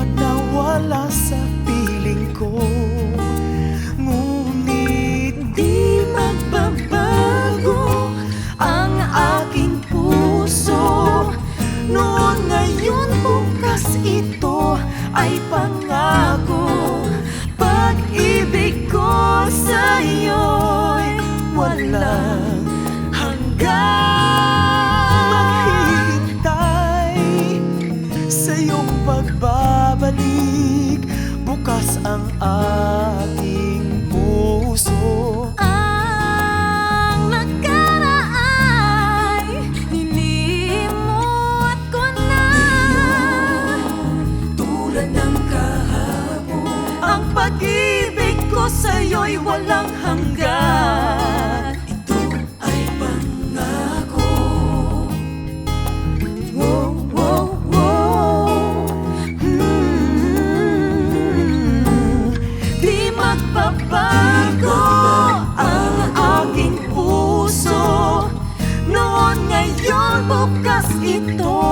nawala sa piling ko. Ngunit di magbabago ang aking puso. Noon, ngayon, bukas, ito ay pangako. Pag-ibig ko sa'yo'y walang hanggan. Maghihintay sa iyong pagbabalik. Bukas ang aking puso. Ang nakaraan ay nilimot ko na. Tulad ng kahapon, ang pag-ibig ko sa'yo'y walang hanggan. Ito ay pangako. Wow, wow, wow. Di magbabago ang aking puso. Noon, ngayon, bukas, ito